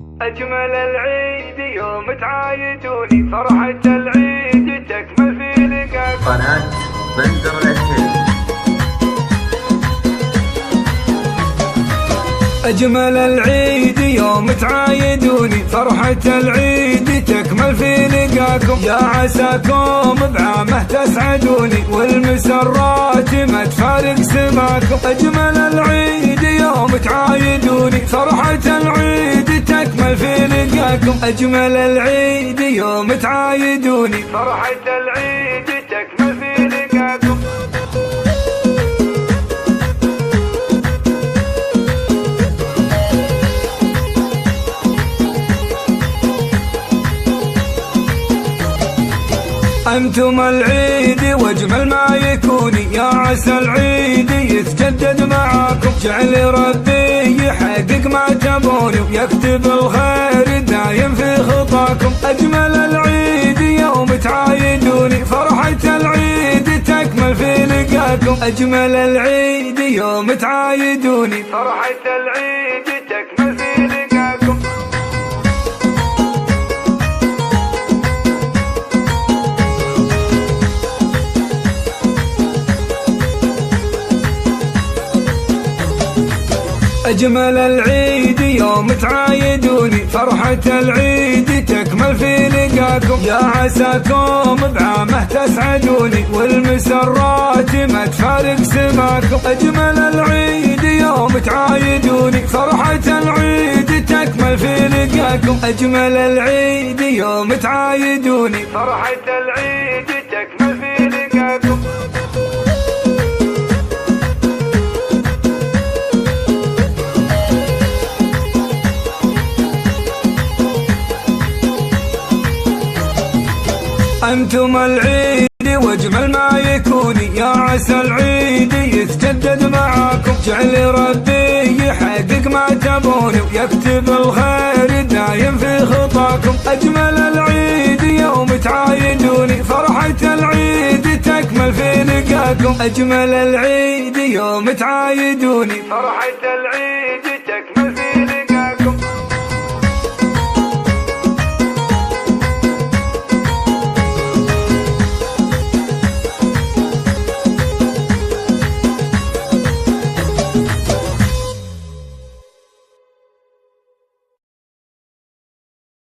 أجمل العيد يوم تعايدوني، فرحة العيد تكمل في لقاكم. قناة بندر العسيري. أجمل العيد يوم تعايدوني، فرحة العيد تكمل في لقاكم. يا عساكم بعامه تسعدوني، والمسرات ما تفارق سماكم. أجمل العيد يوم تعايدوني، فرحة العيد تكمل في لقاكم. أجمل العيد يوم تعايدوني، فرحة العيد تكمل في لقاكم. أنتم العيد واجمل ما يكوني، يا عسى العيد يتجدد معاكم. جعل ربي يحقق ما تبوني، ويكتب الخير دايم في خطاكم. أجمل العيد يوم تعايدوني، فرحة العيد تكمل في لقاكم. أجمل العيد يوم تعايدوني، فرحة العيد تكمل في لقاكم. أجمل العيد يوم تعايدوني، فرحة العيد تكمل في لقاكم. يا عساكم بعامه تسعدوني، والمسرات ما تفارق سماكم. أجمل العيد يوم تعايدوني، فرحة العيد تكمل في لقاكم. أجمل العيد يوم تعايدوني، فرحة العيد تكمل في لقاكم. أنتم العيد واجمل ما يكوني، يا عسى العيد يتجدد معاكم. جعل ربي يحقق ما تبوني، ويكتب الخير دايم في خطاكم. أجمل العيد يوم تعايدوني، فرحة العيد تكمل في لقاكم. أجمل العيد يوم تعايدوني، فرحة العيد تكمل في